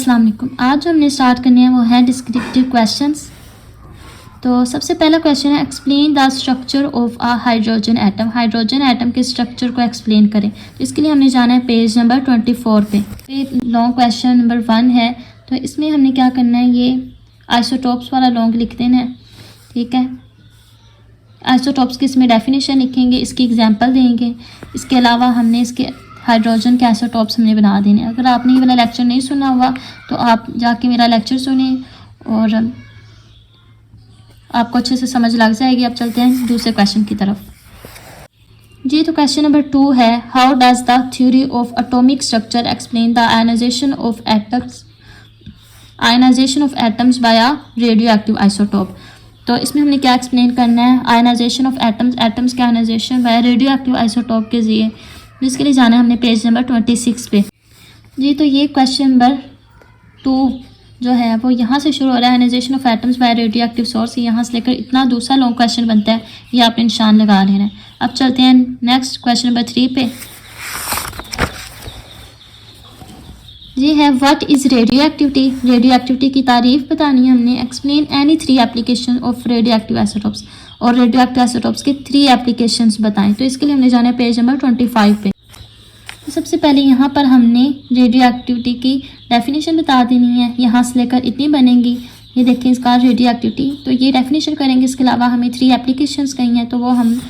अस्सलाम वालेकुम। आज हमने स्टार्ट करने हैं वो है डिस्क्रिप्टिव क्वेश्चंस। तो सबसे पहला क्वेश्चन है explain the structure of a hydrogen atom. Hydrogen atom के स्ट्रक्चर को एक्सप्लेन करें। तो इसके लिए हमने जाना है पेज नंबर 24 पे। ये लॉन्ग क्वेश्चन नंबर 1 है। तो इसमें हमने क्या करना है, ये आइसोटॉप्स वाला लॉन्ग लिख देना है। ठीक है, आइसोटॉप्स की इसमें डेफिनेशन लिखेंगे, इसकी एग्जाम्पल देंगे। इसके अलावा हमने इसके हाइड्रोजन के आइसोटॉप्स हमने बना देने। अगर आपने ये वाला लेक्चर नहीं सुना हुआ तो आप जाके मेरा लेक्चर सुने और आपको अच्छे से समझ लग जाएगी। अब चलते हैं दूसरे क्वेश्चन की तरफ जी। तो क्वेश्चन नंबर 2 है how does the theory of atomic structure explain the ionisation of atoms by a radioactive isotope. तो इसमें हमने क्या एक्सप्लेन करना है, आयनाइजेशन ऑफ एटम्स के ionisation by radioactive isotope के जरिए। जिसके लिए जाना है हमने पेज नंबर 26 पे जी। तो ये क्वेश्चन नंबर 2 जो है वो यहाँ से शुरू हो रहा है, ionisation of atoms by radioactive source. यहाँ से लेकर इतना दूसरा लॉन्ग क्वेश्चन बनता है, ये आपने निशान लगा लेना है। अब चलते हैं नेक्स्ट क्वेश्चन नंबर 3 पे जी। है what is radio activity. Radio activity की तारीफ बतानी है हमने। Explain any 3 application of radio active isotopes. और रेडियो एक्टिव आइसोटॉप्स के 3 एप्लीकेशंस बताएं। तो इसके लिए हमने जाना है पेज नंबर 25 पे। तो सबसे पहले यहाँ पर हमने रेडियो एक्टिविटी की डेफिनेशन बता देनी है। यहाँ से लेकर इतनी बनेंगी, ये देखें इसका रेडियो एक्टिविटी। तो ये डेफिनेशन करेंगे। इसके अलावा हमें 3 एप्लीकेशंस कही हैं तो वो हम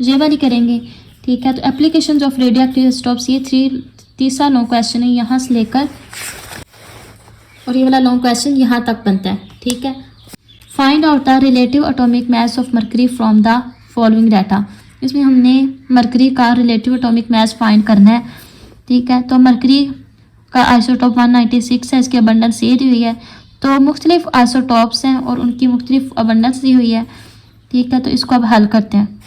ये वाली करेंगे। ठीक है, तो applications of radio active isotopes, ये तीसरा लॉन्ग क्वेश्चन है यहाँ से लेकर, और ये वाला लॉन्ग क्वेश्चन यहाँ तक बनता है। ठीक है, find out the relative atomic mass of mercury from the following data. इसमें हमने मरकरी का रिलेटिव एटॉमिक मास फाइंड करना है। ठीक है, तो मरकरी का आइसोटॉप 196 है, इसकी अबंडेंस ये दी हुई है। तो मुख्तलिफ आइसोटॉप्स हैं और उनकी मुख्तलिफ अबंडेंस दी हुई है। ठीक है, तो इसको अब हल करते हैं।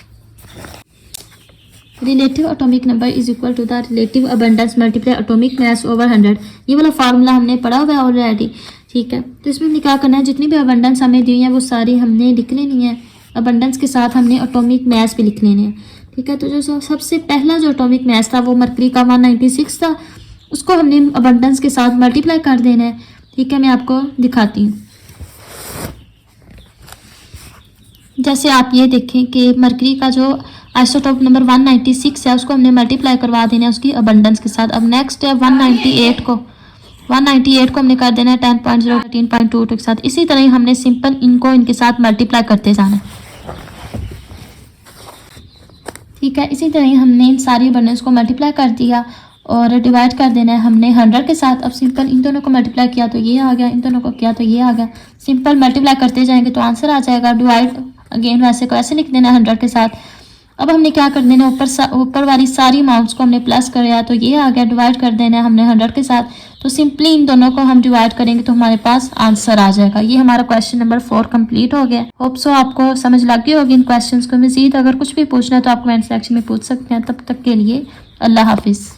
Relative atomic number is equal to the relative abundance multiply atomic mass over 100। ये वाला फार्मूला हमने पढ़ा हुआ है ऑलरेडी। ठीक है, तो इसमें हमने क्या करना है, जितनी भी अबंडेंस हमें दी है वो सारी हमने लिख लेनी है। अबंडेंस के साथ हमने एटॉमिक मास भी लिख लेने हैं। ठीक है, तो जो सबसे पहला जो एटॉमिक मास था वो मरकरी का 196 था, उसको हमने अबंडेंस के साथ मल्टीप्लाई कर देना है। ठीक है, मैं आपको दिखाती हूँ। जैसे आप ये देखें कि मरकरी का जो आइसोटॉप नंबर 196 है उसको हमने मल्टीप्लाई करवा देना है उसकी अबंडेंस के साथ। अब नेक्स्ट है 198 को हमने कर देना है 10.0 13.2 के साथ। इसी तरह ही हमने सिंपल इनको इनके साथ मल्टीप्लाई करते जाना है। ठीक है, इसी तरह ही हमने इन सारी अबंडेंस को मल्टीप्लाई कर दिया और डिवाइड कर देना है हमने 100 के साथ। अब सिंपल इन दोनों को मल्टीप्लाई किया तो ये आ गया, इन दोनों को किया तो ये आ गया। सिंपल मल्टीप्लाई करते जाएंगे तो आंसर आ जाएगा। डिवाइड अगेन वैसे को ऐसे लिख देना है 100 के साथ। अब हमने क्या कर देना, ऊपर वाली सारी अमाउंट्स को हमने प्लस कराया तो ये आ गया। डिवाइड कर देना है हमने 100 के साथ। तो सिंपली इन दोनों को हम डिवाइड करेंगे तो हमारे पास आंसर आ जाएगा। ये हमारा क्वेश्चन नंबर 4 कंप्लीट हो गया। होप सो आपको समझ लग गई होगी इन क्वेश्चंस को। मजीद अगर कुछ भी पूछना है तो आप कमेंट सेक्शन में पूछ सकते हैं। तब तक के लिए अल्लाह हाफिज़।